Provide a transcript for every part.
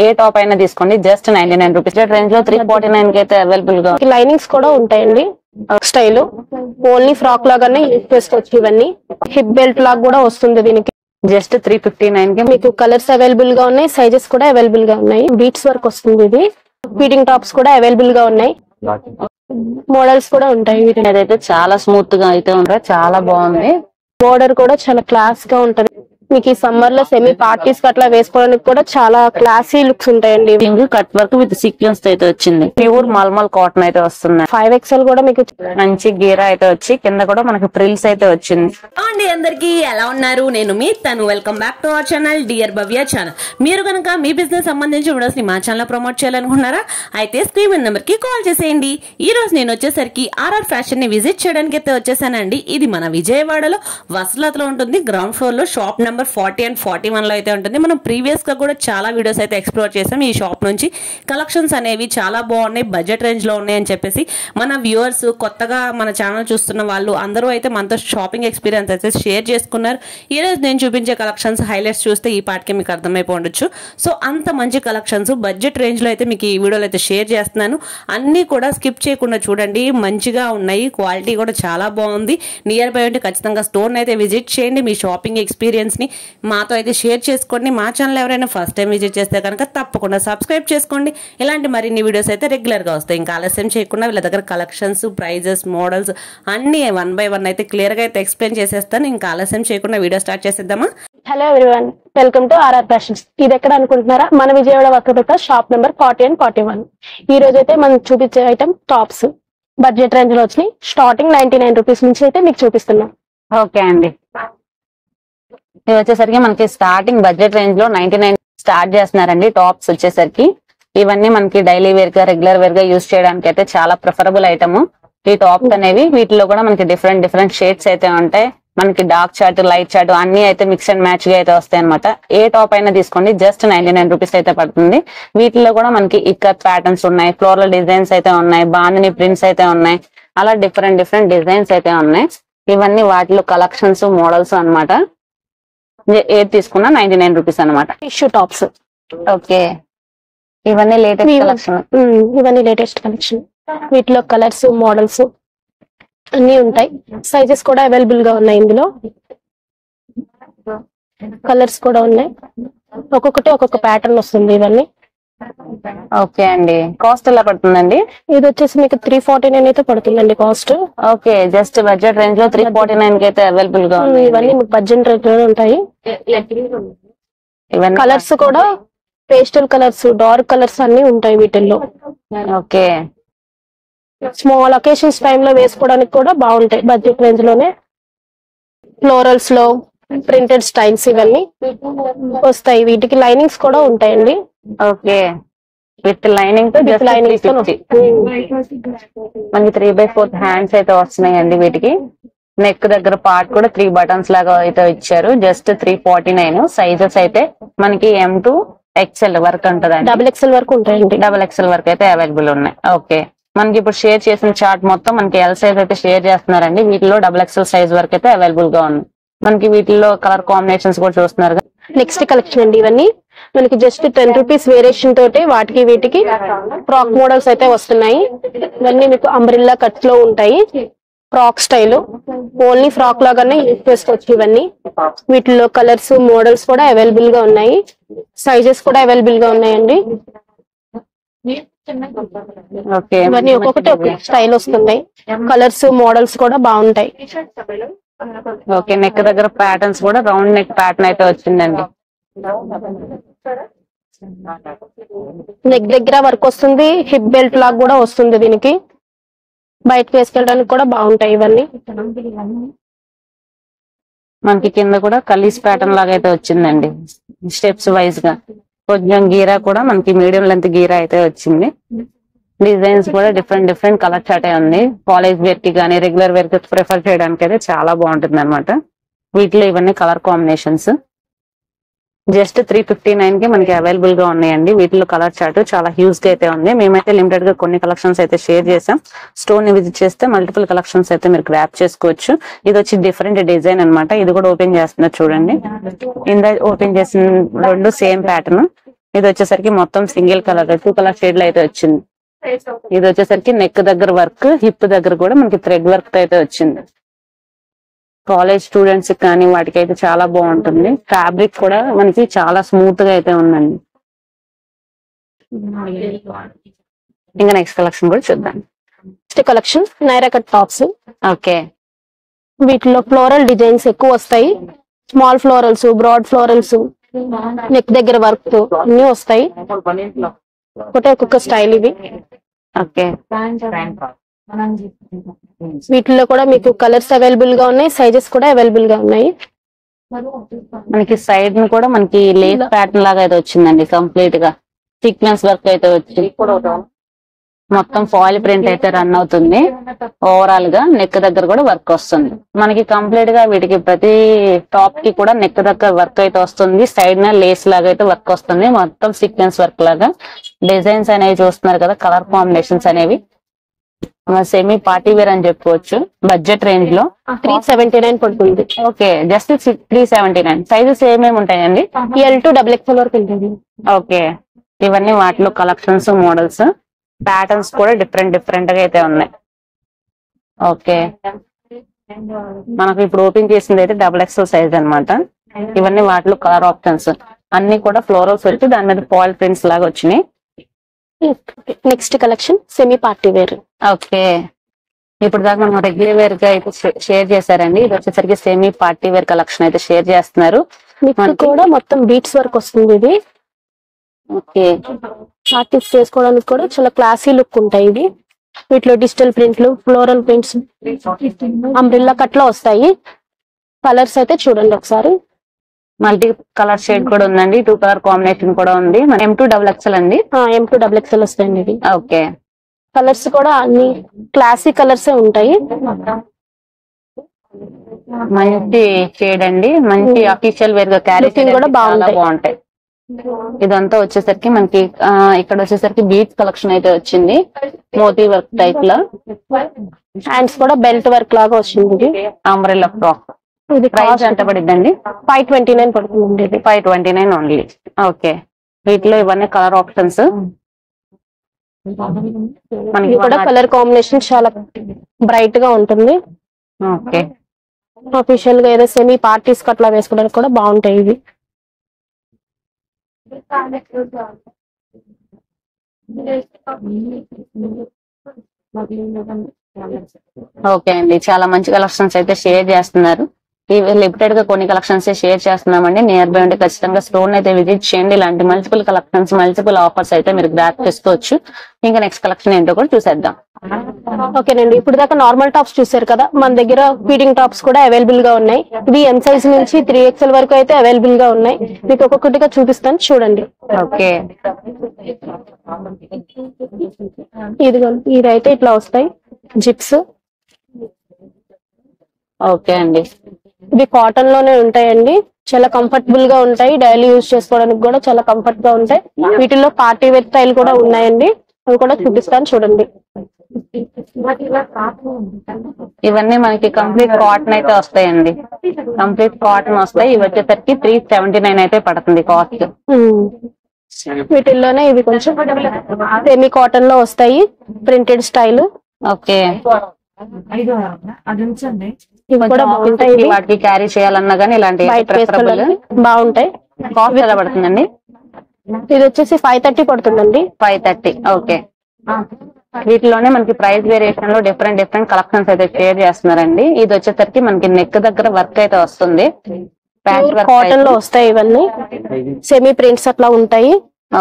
ఏ top అయినా తీసుకోండి just 99 rupees range లో 349 కి అయితే అవైలబుల్ గా. లైనింగ్స్ కూడా ఉంటాయండి స్టైల్. ఓన్లీ ఫ్రాక్ లాగానే యూజ్ చేసుకోవచ్చు. ఇవన్నీ హిప్ బెల్ట్ లాగా కూడా వస్తుంది దీనికి. జస్ట్ 359 కి మీకు కలర్స్ అవైలబుల్ గా ఉన్నాయి, సైజెస్ కూడా అవైలబుల్ గా ఉన్నాయి. బీట్స్ వర్క్ వస్తుంది. ఇది ఫీడింగ్ టాప్స్ కూడా అవైలబుల్ గా ఉన్నాయి. మోడల్స్ కూడా ఉంటాయి. అయితే చాలా స్మూత్ గా అయితే ఉంటాయి, చాలా బాగుంది. బోర్డర్ కూడా చాలా క్లాస్ గా ఉంటది. మీకు ఈ సమ్మర్ లో సెమీ పార్టీస్ అట్లా వేసుకోవడానికి కూడా చాలా క్లాసీ లుక్స్ ఉంటాయండి. కట్ వర్క్ విత్ సీక్వెన్స్ అయితే వచ్చింది. ప్యూర్ మల్మల్ కాటన్ అయితే వస్తుంది. 5XL కూడా మీకు మంచి గీరా అయితే వచ్చి కింద కూడా మనకి ప్రిల్స్ అయితే వచ్చింది. అండి అందరికి ఎలా ఉన్నారు? నేను మీ తను. Welcome back to our channel dear Bhavya channel. మీరు కనుక మీ బిజినెస్ సంబంధించి వీడియోస్ ని మా ఛానల్ ప్రమోట్ చేయాలనుకున్నారా? అయితే స్క్రీన్ నెంబర్ కి కాల్ చేసేయండి. ఈ రోజు నేను వచ్చేసరికి ఆర్ఆర్ ఫ్యాషన్ ని విజిట్ చేయడానికి అయితే వచ్చేసానండి. ఇది మన విజయవాడలో వసలతలో ఉంటుంది. గ్రౌండ్ ఫ్లోర్ లో షాప్ నెంబర్ 40 and 41 లో అయితే ఉంటుంది. మనం ప్రీవియస్ గా కూడా చాలా వీడియోస్ అయితే ఎక్స్ప్లోర్ చేసాం. ఈ షాప్ నుంచి కలెక్షన్స్ అనేవి చాలా బాగున్నాయి, బడ్జెట్ రేంజ్ లో ఉన్నాయి అని చెప్పేసి మన వ్యూవర్స్, కొత్తగా మన ఛానల్ చూస్తున్న వాళ్ళు అందరూ అయితే మనతో షాపింగ్ ఎక్స్పీరియన్స్ అయితే షేర్ చేసుకున్నారు. ఈ రోజు నేను చూపించే కలెక్షన్స్ హైలైట్స్ చూస్తే ఈ పాటికి మీకు అర్థమైపోవచ్చు. సో అంత మంచి కలెక్షన్స్ బడ్జెట్ రేంజ్ లో అయితే మీకు ఈ వీడియోలో అయితే షేర్ చేస్తున్నాను. అన్ని కూడా స్కిప్ చేయకుండా చూడండి, మంచిగా ఉన్నాయి. క్వాలిటీ కూడా చాలా బాగుంది. నియర్ బై ఉంటే ఖచ్చితంగా స్టోర్ అయితే విజిట్ చేయండి. మీ షాపింగ్ ఎక్స్పీరియన్స్ ని మాతో అయితే షేర్ చేసుకోండి. మా ఛానల్ ఎవరైనా ఫస్ట్ టైం విజిట్ చేస్తే కనుక తప్పకుండా సబ్స్క్రైబ్ చేసుకోండి. ఇలాంటి మరిన్ని వీడియోస్ అయితే రెగ్యులర్ గా వస్తాయి. ఇంకా ఆలస్యం చేయకుండా వీళ్ళ దగ్గర కలెక్షన్స్, ప్రైజెస్, మోడల్స్ అన్ని 1 by 1 అయితే క్లియర్ గా అయితే ఎక్స్ప్లెయిన్ చేసేస్తాను. ఇంకా ఆలస్యం చేయకుండా వీడియో స్టార్ట్ చేసేద్దామా? Hello everyone, welcome to RR Fashions. ఇది ఎక్కడ అనుకుంటున్నారా? మన Vijayawada Vakrapeta shop number 40 and 41. ఈ రోజు అయితే మనం చూపించే ఐటమ్ టాప్స్ బడ్జెట్ రేంజ్ లో వచ్చినాయి. స్టార్టింగ్ 99 రూపీస్ నుంచి అయితే మీకు చూపిస్తున్నాం. ఓకే అండి, ఇది వచ్చేసరికి మనకి స్టార్టింగ్ బడ్జెట్ రేంజ్ లో 99 స్టార్ట్ చేస్తున్నారండి. టాప్స్ వచ్చేసరికి ఇవన్నీ మనకి డైలీ వేర్ గా, రెగ్యులర్ వేర్ గా యూజ్ చేయడానికి అయితే చాలా ప్రిఫరబుల్ ఐటమ్ ఈ టాప్స్ అనేవి. వీటిలో కూడా మనకి డిఫరెంట్ షేడ్స్ అయితే ఉంటాయి. మనకి డార్క్ చార్ట్, లైట్ చార్ట్ అన్ని అయితే మిక్స్ అండ్ మ్యాచ్ గా అయితే వస్తాయి అనమాట. ఏ టాప్ అయినా తీసుకోండి జస్ట్ 99 రూపీస్ అయితే పడుతుంది. వీటిలో కూడా మనకి ఇక్కత్ ప్యాటర్న్స్ ఉన్నాయి, ఫ్లోరల్ డిజైన్స్ అయితే ఉన్నాయి, బాందిని ప్రింట్స్ అయితే ఉన్నాయి. అలా డిఫరెంట్ డిజైన్స్ అయితే ఉన్నాయి. ఇవన్నీ వాటిలో కలెక్షన్స్, మోడల్స్ అన్నమాట. ఏది తీసుకున్నా 99 రూపీస్ అనమాట. Tissue tops. ఓకే, ఇవన్నీ లేటెస్ట్ కలెక్షన్. ఇవన్నీ లేటెస్ట్ కలెక్షన్. వీటిలో కలర్స్, మోడల్స్ అన్ని ఉంటాయి. సైజెస్ కూడా అవైలబుల్ గా ఉన్నాయి. ఇందులో కలర్స్ కూడా ఉన్నాయి. ఒక్కొక్కటి ఒక్కొక్క ప్యాటర్న్ వస్తుంది. ఇవన్నీ ఓకే అండి, కాస్ట్ ఎలా పడుతుందండి? ఇది వచ్చేసి మీకు 349 అయితే పడుతుందండి cost. Okay, just budget range లో 349 కి అయితే అవైలబుల్ గా ఉంది. ఇవన్నీ మీకు బడ్జెట్ రేంజ్ లో ఉంటాయి. ఇవన్నీ కలర్స్ కూడా పేస్టల్ కలర్స్, డార్క్ కలర్స్ అన్ని ఉంటాయి వీటిల్లో. ఓకే, స్మాల్ అకేషన్స్ టైమ్ లో వేసుకోవడానికి కూడా బాగుంటాయి. బడ్జెట్ రేంజ్ లోనే ఫ్లోరల్స్ లో ప్రింటెడ్ స్టైల్స్ ఇవన్నీ వస్తాయి. వీటికి లైనింగ్స్ కూడా ఉంటాయండి. ఓకే, విత్ లైనింగ్ తో జస్ట్ 350. మనకి 3/4 హ్యాండ్స్ అయితే వస్తున్నాయండి. వీటికి నెక్ దగ్గర పార్ట్ కూడా 3 బటన్స్ లాగా అయితే ఇచ్చారు. జస్ట్ 349. సైజెస్ అయితే మనకి M to XL వరకు ఉంటదండి. XXL వరకు ఉంటాయండి. XXL వరకు అయితే అవైలబుల్ ఉన్నాయి. ఓకే, మనకి ఇప్పుడు షేర్ చేసిన చార్ట్ మొత్తం మనకి L సైజ్ అయితే షేర్ చేస్తున్నారండి. వీటిలో XXL సైజ్ వరకు అయితే అవైలబుల్ గా ఉంది. మనకి వీటిలో కలర్ కాంబినేషన్స్ కూడా చూస్తున్నారు. నెక్స్ట్ కలెక్షన్ అండి. ఇవన్నీ మనకి జస్ట్ 10 రూపీస్ వేరియేషన్ తోటి వాటికి వీటికి ఫ్రాక్ మోడల్స్ అయితే వస్తున్నాయి. ఇవన్నీ మీకు అంబ్రిల్లా కట్ లో ఉంటాయి. ఫ్రాక్ స్టైల్, ఓన్లీ ఫ్రాక్ లాగానే యూజ్ చేసుకోవచ్చు. ఇవన్నీ వీటిలో కలర్స్, మోడల్స్ కూడా అవైలబుల్ గా ఉన్నాయి. సైజెస్ కూడా అవైలబుల్ గా ఉన్నాయండి. ఇవన్నీ ఒక్కొక్కటి ఒక్కొక్క స్టైల్ వస్తున్నాయి. కలర్స్, మోడల్స్ కూడా బాగుంటాయి. ఓకే, నెక్ దగ్గర ప్యాటర్న్స్ కూడా రౌండ్ నెక్ ప్యాటర్న్ అయితే వచ్చిందండి. నెక్ దగ్గర వర్క్ వస్తుంది. హిప్ బెల్ట్ లాగా కూడా వస్తుంది. దీనికి బయటకు వేసుకెళ్ళడానికి కూడా బాగుంటాయి. ఇవన్నీ మనకి కింద కూడా కలీస్ ప్యాటర్న్ లాగా అయితే వచ్చిందండి. స్టెప్స్ వైజ్ గా కొంచెం గీరా కూడా మనకి మీడియం లెంత్ గీరా అయితే వచ్చింది. డిజైన్స్ కూడా డిఫరెంట్ కలర్ చార్ట్ ఉంది. కాలేజ్ వేర్ కి కానీ, రెగ్యులర్ వేర్ కి ప్రిఫర్ చేయడానికి అయితే చాలా బాగుంటుంది అనమాట. వీటిలో ఇవన్నీ కలర్ కాంబినేషన్స్ జస్ట్ 359 కి మనకి అవైలబుల్ గా ఉన్నాయండి. వీటిలో కలర్ చార్ట్ చాలా హ్యూజ్ గా అయితే ఉంది. మేమైతే లిమిటెడ్ గా కొన్ని కలెక్షన్స్ అయితే షేర్ చేసాం. స్టోర్ ని విజిట్ చేస్తే మల్టిపుల్ కలెక్షన్స్ అయితే మీరు గ్రాప్ చేసుకోవచ్చు. ఇది వచ్చి డిఫరెంట్ డిజైన్ అనమాట. ఇది కూడా ఓపెన్ చేస్తున్నారు చూడండి. ఇందా ఓపెన్ చేసిన రెండు సేమ్ ప్యాటర్న్. ఇది వచ్చేసరికి మొత్తం సింగిల్ కలర్ 2 కలర్ షేడ్ లో అయితే వచ్చింది. ఇది వచ్చేసరికి నెక్ దగ్గర వర్క్, హిప్ దగ్గర కూడా మనకి థ్రెడ్ వర్క్ అయితే వచ్చింది. కాలేజ్ స్టూడెంట్స్ కానీ వాటికి అయితే చాలా బాగుంటుంది. ఫ్యాబ్రిక్ కూడా మనకి చాలా స్మూత్ గా అయితే ఉందండి. ఇంకా నెక్స్ట్ కలెక్షన్ కూడా చూద్దాం. Next collection Naira cut tops. Okay, వీటిలో ఫ్లోరల్ డిజైన్స్ ఎక్కువ వస్తాయి. Small florals, broad florals, neck దగ్గర వర్క్ అన్ని వస్తాయి. ఒకటే ఒక్కొక్క స్టైల్ ఇవి. ఓకే, వీటిలో కూడా మీకు కలర్స్ అవైలబుల్ గా ఉన్నాయి, సైజెస్ కూడా అవైలబుల్ గా ఉన్నాయి. మనకి సైడ్ ను కూడా మనకి లేస్ ప్యాటర్న్ లాగా అయితే వచ్చిందండి. కంప్లీట్ గా సీక్వెన్స్ వర్క్ అయితే వచ్చింది. మొత్తం ఫాయిల్ ప్రింట్ అయితే రన్ అవుతుంది. ఓవరాల్ గా నెక్ దగ్గర కూడా వర్క్ వస్తుంది. మనకి కంప్లీట్ గా వీటికి ప్రతి టాప్ కి కూడా నెక్ దగ్గర వర్క్ అయితే వస్తుంది. సైడ్ న లేస్ లాగా అయితే వర్క్ వస్తుంది. మొత్తం సీక్వెన్స్ వర్క్ లాగా డిజైన్స్ అనేవి చూస్తున్నారు కదా. కలర్ కాంబినేషన్స్ అనేవి సెమీ పార్టీ వేర్ అని చెప్పుకోవచ్చు. బడ్జెట్ రేంజ్ లో 379 పడుతుంది. Okay, just 379. సైజెస్ ఏమేమి ఉంటాయండి? L to XXL వరకు ఉంటుంది. ఓకే, ఇవన్నీ వాటిలో కలెక్షన్స్, మోడల్స్, ప్యాటర్న్స్ కూడా డిఫరెంట్ డిఫరెంట్ గా అయితే ఉన్నాయి. ఓకే, మనకు ఇప్పుడు ఓపెన్ చేసింది అయితే XXL సైజ్ అన్నమాట. ఇవన్నీ వాటిలో కలర్ ఆప్షన్స్ అన్ని కూడా ఫ్లోరల్స్ వచ్చి దాని మీద ఫాయిల్ ప్రింట్స్ లాగా వచ్చినాయి. Next collection semi party wear. Okay, ఇప్పుడు దాకా మనం రెగ్యులర్ వేర్ గా అయితే షేర్ చేశారండి. ఇది వచ్చేసరికి సెమీ పార్టీ వేర్ కలెక్షన్ అయితే షేర్ చేస్తున్నారు. మీకు కూడా మొత్తం బీట్స్ వర్క్ వస్తుంది. ఇది ఓకే, పార్టీస్ చేసుకోవడానికి కూడా చాలా క్లాసీ లుక్ ఉంటాయి. ఇవి వీటిలో డిజిటల్ ప్రింట్లు, ఫ్లోరల్ ప్రింట్స్, అంబ్రిల్లా కట్ లో వస్తాయి. కలర్స్ అయితే చూడండి ఒకసారి. మల్టీ కలర్ షేడ్ కూడా ఉందండి. 2 కలర్ కాంబినేషన్ కూడా ఉంది. మన M2 XXL అండి. M2 XXL వస్తాయండి ఇవి. ఓకే, కలర్స్ కూడా అన్ని క్లాసీ కలర్స్ ఉంటాయి. మంచి షేడ్ అండి. మంచి అఫీషియల్ వేర్ గా క్యారీ Looking కూడా బాగుంటాయి. ఇదంతా వచ్చేసరికి మనకి ఇక్కడ వచ్చేసరికి బీట్ కలెక్షన్ అయితే వచ్చింది. మోతీ వర్క్ టైప్ లో హ్యాండ్స్ కూడా బెల్ట్ వర్క్ లాగా వచ్చింది. ఇది అంబ్రెల్లా ఫ్రాక్. ఇది ప్రైస్ ఎంత పడిద్దండి? 529 పడుతుంది. ఇది 529 ఓన్లీ. ఓకే, వీటిలో ఇవన్నీ కలర్ ఆప్షన్స్. ఇది కూడా కలర్ కాంబినేషన్ చాలా బ్రైట్ గా ఉంటుంది. ఓకే, అఫీషియల్ గా ఏదో సెమీ పార్టీస్ అట్లా వేసుకోవడానికి కూడా బాగుంటాయి ఇవి. ఓకే అండి, చాలా మంచి కలెక్షన్స్ అయితే షేర్ చేస్తున్నారు. లిమిటెడ్ గా కొన్ని కలెక్షన్స్ షేర్ చేస్తున్నామండి. నియర్ బై ఉంటే ఖచ్చితంగా స్టోర్ అయితే విజిట్ చేయండి. ఇలాంటి మల్టిపుల్ కలెక్షన్స్, మల్టిపుల్ ఆఫర్స్ అయితే మీరు గ్రాప్ చేసుకోవచ్చు. ఇంకా నెక్స్ట్ కలెక్షన్ ఏంటో కూడా చూసేద్దాం. ఓకేనండి, ఇప్పుడు దాకా నార్మల్ టాప్స్ చూసారు కదా. మన దగ్గర ఫీడింగ్ టాప్స్ కూడా అవైలబుల్ గా ఉన్నాయి. ఇవి M సైజ్ నుంచి 3XL వరకు అయితే అవైలబుల్ గా ఉన్నాయి. మీకు ఒక్కొక్కటిగా చూపిస్తాను చూడండి. ఓకే, ఇదైతే ఇట్లా వస్తాయి జిప్స్. ఓకే అండి, ఇవి కాటన్ లోనే ఉంటాయండి. చాలా కంఫర్టబుల్ గా ఉంటాయి. డైలీ యూజ్ చేసుకోవడానికి కూడా చాలా కంఫర్ట్ గా ఉంటాయి. వీటిల్లో పార్టీ వేర్ స్టైల్ కూడా ఉన్నాయండి. అవి కూడా చూపిస్తాను చూడండి. ఇవన్నీ మనకి కంప్లీట్ కాటన్ అయితే వస్తాయండి. కంప్లీట్ కాటన్ వస్తాయి. ఇవి వచ్చేసరికి 379 అయితే పడుతుంది కాస్ట్. వీటిల్లోనే ఇవి కొంచెం సెమీ కాటన్ లో వస్తాయి, ప్రింటెడ్ స్టైల్. ఓకే, ఇవి కూడా బాగుంటాయి. వాటికి క్యారీ చేయాలన్నా కానీ ఇలాంటి బాగుంటాయి. కాస్ట్ ఎలా పడుతుందండి? ఇది వచ్చేసి 530 పడుతుందండి. 530. ఓకే, వీటిలోనే మనకి ప్రైస్ వేరియేషన్ లో డిఫరెంట్ డిఫరెంట్ కలెక్షన్స్ అయితే షేర్ చేస్తున్నారండి. ఇది వచ్చేసరికి మనకి నెక్ దగ్గర వర్క్ అయితే వస్తుంది. కాటన్ లో వస్తాయి. ఇవన్నీ సెమీ ప్రింట్స్ అట్లా ఉంటాయి.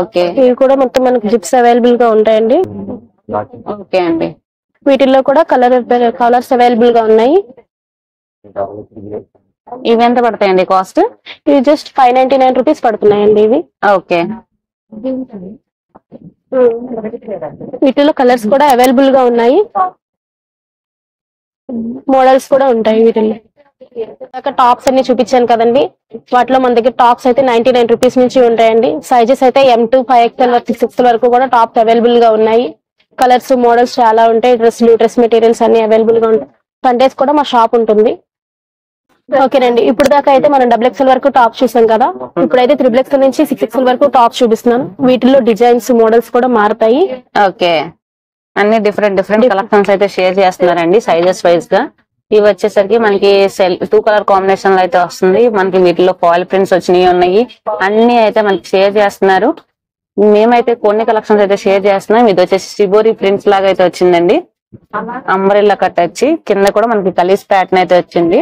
ఓకే, ఇవి కూడా మొత్తం మనకి జిప్స్ అవైలబుల్ గా ఉంటాయండి. ఓకే అండి, వీటిల్లో కూడా కలర్స్ అవైలబుల్ గా ఉన్నాయి. ఇవి ఎంత పడతాయండి కాస్ట్? ఇవి జస్ట్ 599 రూపీస్ పడుతున్నాయండి ఇవి. ఓకే, వీటిలో కలర్స్ కూడా అవైలబుల్ గా ఉన్నాయి. మోడల్స్ కూడా ఉంటాయి వీటిల్లో. టాప్స్ అన్ని చూపించాను కదండి. వాటిలో మన దగ్గర టాప్స్ అయితే 99 రూపీస్ నుంచి ఉంటాయండి. సైజెస్ అయితే M2 5XL వరకు 6XL వరకు కూడా టాప్స్ అవైలబుల్ గా ఉన్నాయి. కలర్స్, మోడల్స్ చాలా ఉంటాయి. డ్రెస్ మెటీరియల్స్ అన్ని అవైలబుల్ గా ఉంటాయి. సండేస్ కూడా మా షాప్ ఉంటుంది. ఓకేనండి, ఇప్పుడు దాకా అయితే మనం XXL వరకు టాప్ చూసాం కదా. ఇప్పుడైతే XXL నుంచి 6XL వరకు టాప్ చూపిస్తున్నాను. వీటిల్లో డిజైన్స్ మోడల్స్ కూడా మారుతాయి. ఓకే, అన్ని డిఫరెంట్ కలెక్షన్స్ అయితే షేర్ చేస్తున్నారండి సైజెస్ వైజ్ గా. ఇవి వచ్చేసరికి మనకి 2 కలర్ కాంబినేషన్ లో అయితే వస్తుంది. మనకి వీటిలో ఫాయిల్ ప్రింట్స్ వచ్చినాయి ఉన్నాయి, అన్ని అయితే మనకి షేర్ చేస్తున్నారు. మేమైతే కొన్ని కలెక్షన్స్ అయితే షేర్ చేస్తున్నాం. ఇది వచ్చేసి షిబోరి ప్రింట్స్ లాగా అయితే వచ్చిందండి. అంబ్రెల్లా కట్ వచ్చి కింద కూడా మనకి కలిస్ ప్యాటర్న్ అయితే వచ్చింది.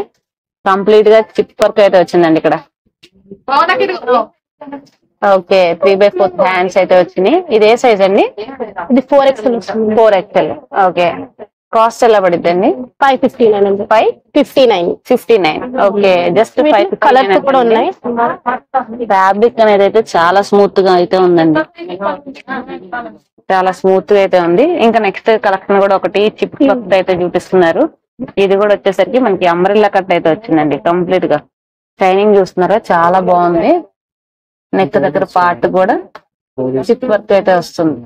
కంప్లీట్ గా చిప్ వర్క్ అయితే వచ్చిందండి ఇక్కడ. ఓకే, 3/4 హ్యాండ్స్ అయితే వచ్చినాయి. ఇది ఏ సైజ్ అండి? ఇది 4XL వస్తుంది. 4XL. ఓకే, కాస్ట్ ఎలా పడుతుంది? 559 అండి. 559. ఓకే, జస్ట్ 5 కలర్స్ కూడా ఉన్నాయి. ఫ్యాబ్రిక్ అనేది అయితే చాలా స్మూత్ గా అయితే ఉందండి, చాలా స్మూత్ గా అయితే ఉంది. ఇంకా నెక్స్ట్ కలెక్షన్ కూడా ఒకటి చిప్ వర్క్ అయితే చూపిస్తున్నారు. ఇది కూడా వచ్చేసరికి మనకి అంబ్రెల్లా కట్ అయితే వచ్చిందండి. కంప్లీట్ గా షైనింగ్ చూస్తున్నారా, చాలా బాగుంది. నెక్ దగ్గర పార్ట్ కూడా చిప్ వర్క్ అయితే వస్తుంది.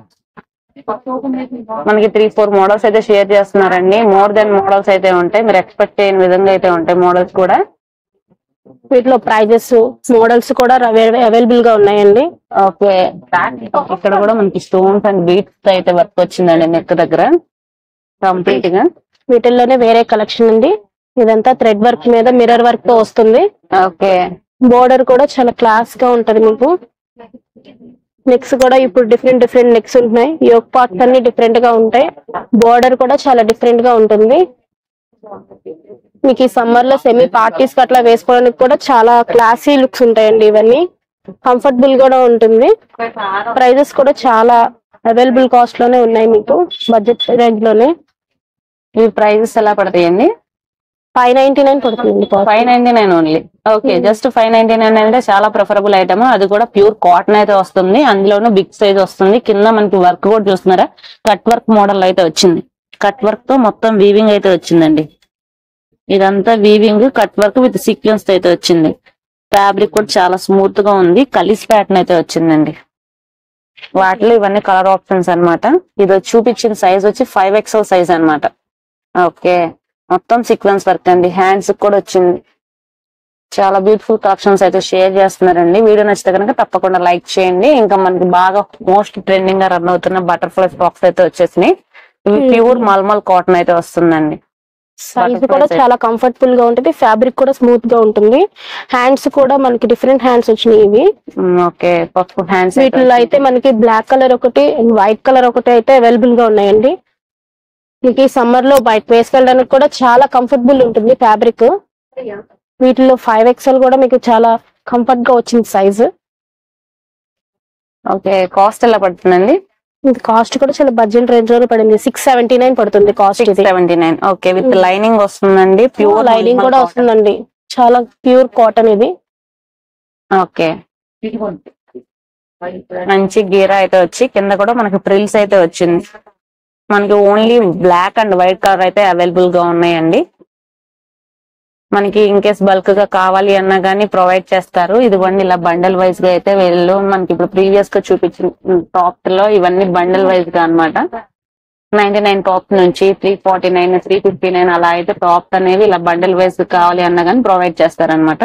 మనకి 3-4 మోడల్స్ అయితే షేర్ చేస్తున్నారండి. మోర్ దెన్ మోడల్స్ అయితే ఉంటాయి, మీరు ఎక్స్పెక్ట్ చేయని విధంగా అయితే ఉంటాయి మోడల్స్ కూడా. వీటిలో ప్రైజెస్ మోడల్స్ కూడా అవైలబుల్ గా ఉన్నాయండి. ఓకే, ఇక్కడ కూడా మనకి స్టోన్స్ అండ్ బీట్స్ అయితే వర్క్ వచ్చిందండి నెక్ దగ్గర కంప్లీట్ గా. వీటిల్లోనే వేరే కలెక్షన్ ఉంది. ఇదంతా థ్రెడ్ వర్క్ మీద మిర్రర్ వర్క్ తో వస్తుంది. ఓకే, బోర్డర్ కూడా చాలా క్లాస్ గా ఉంటది మీకు. నెక్స్ కూడా ఇప్పుడు డిఫరెంట్ నెక్స్ ఉంటున్నాయి. యోక్ పార్ట్స్ అన్ని డిఫరెంట్ గా ఉంటాయి. బోర్డర్ కూడా చాలా డిఫరెంట్ గా ఉంటుంది. మీకు ఈ సమ్మర్ లో సెమీ పార్టీస్ కి అట్లా వేసుకోవడానికి కూడా చాలా క్లాసీ లుక్స్ ఉంటాయండి. ఇవన్నీ కంఫర్టబుల్ కూడా ఉంటుంది. ప్రైజెస్ కూడా చాలా అవైలబుల్ కాస్ట్ లోనే ఉన్నాయి మీకు, బడ్జెట్ రేంజ్ లోనే. ఈ ప్రైజెస్ ఎలా పడతాయండి? 599 పడుతుంది. 599 ఓన్లీ. ఓకే, జస్ట్ 599 అంటే చాలా ప్రిఫరబుల్ ఐటమ్. అది కూడా ప్యూర్ కాటన్ అయితే వస్తుంది, అందులోనూ బిగ్ సైజ్ వస్తుంది. కింద మనకి వర్క్ కూడా చూస్తున్నారా, కట్ వర్క్ మోడల్ అయితే వచ్చింది. కట్ వర్క్ తో మొత్తం వీవింగ్ అయితే వచ్చిందండి. ఇదంతా weaving cut work with sequence అయితే వచ్చింది. ఫ్యాబ్రిక్ కూడా చాలా స్మూత్ గా ఉంది. కలిస్ ప్యాటర్న్ అయితే వచ్చిందండి. వాటిలో ఇవన్నీ కలర్ ఆప్షన్స్ అన్నమాట. ఇది చూపించిన సైజ్ వచ్చి 5XL సైజ్ అన్నమాట. ఓకే, మొత్తం సీక్వెన్స్ వర్క్ అండి. హ్యాండ్స్ కూడా వచ్చింది. చాలా బ్యూటిఫుల్ కలెక్షన్స్ అయితే షేర్ చేస్తున్నారండి. వీడియో నచ్చితే కనుక తప్పకుండా లైక్ చేయండి. ఇంకా మనకి బాగా మోస్ట్ ట్రెండింగ్ గా రన్ అవుతున్న బటర్ఫ్లై ఫ్రాక్స్ అయితే వచ్చేసినాయి. ఇవి ప్యూర్ మల్మల్ కాటన్ అయితే వస్తుందండి. సైజ్ కూడా చాలా కంఫర్టబుల్ గా ఉంటుంది. ఫ్యాబ్రిక్ కూడా స్మూత్ గా ఉంటుంది. హ్యాండ్స్ కూడా మనకి డిఫరెంట్ హ్యాండ్స్ వచ్చినాయి ఇవి. ఓకే, పసుపు హ్యాండ్స్. వీటిలో అయితే మనకి బ్లాక్ కలర్ ఒకటి అండ్ వైట్ కలర్ ఒకటి అయితే అవైలబుల్ గా ఉన్నాయండి. మీకు ఈ సమ్మర్ లో బయట వేసుకెళ్ళడానికి కూడా చాలా కంఫర్టబుల్ ఉంటుంది ఫ్యాబ్రిక్. వీటిలో 5XL కూడా మీకు చాలా కంఫర్ట్ గా వచ్చింది సైజు. ఓకే, కాస్ట్ ఎలా పడుతుందండి? ఇది కాస్ట్ కూడా చాలా బడ్జెట్ రేంజ్ లో పడింది. 679 పడుతుంది కాస్ట్. 679. ఓకే, విత్ లైనింగ్ వస్తుందండి. ప్యూర్ లైనింగ్ కూడా వస్తుందండి. చాలా ప్యూర్ కాటన్ ఇది. ఓకే, మంచి గీరా అయితే వచ్చి కింద కూడా మనకి ఫ్రిల్స్ అయితే వచ్చింది. మనకి only black and white colour అయితే అవైలబుల్ గా ఉన్నాయండి. మనకి ఇన్ కేస్ బల్క్ గా కావాలి అన్నా గానీ ప్రొవైడ్ చేస్తారు. ఇదిగోండి ఇలా బండల్ వైజ్ గా అయితే వీళ్ళు మనకి ఇప్పుడు ప్రీవియస్ గా చూపించిన టాప్ లో ఇవన్నీ బండల్ వైజ్ గా అనమాట. 99 టాప్ నుంచి 349, 359 అలా అయితే టాప్ అనేవి ఇలా బండల్ వైజ్ కావాలి అన్నా గానీ ప్రొవైడ్ చేస్తారనమాట.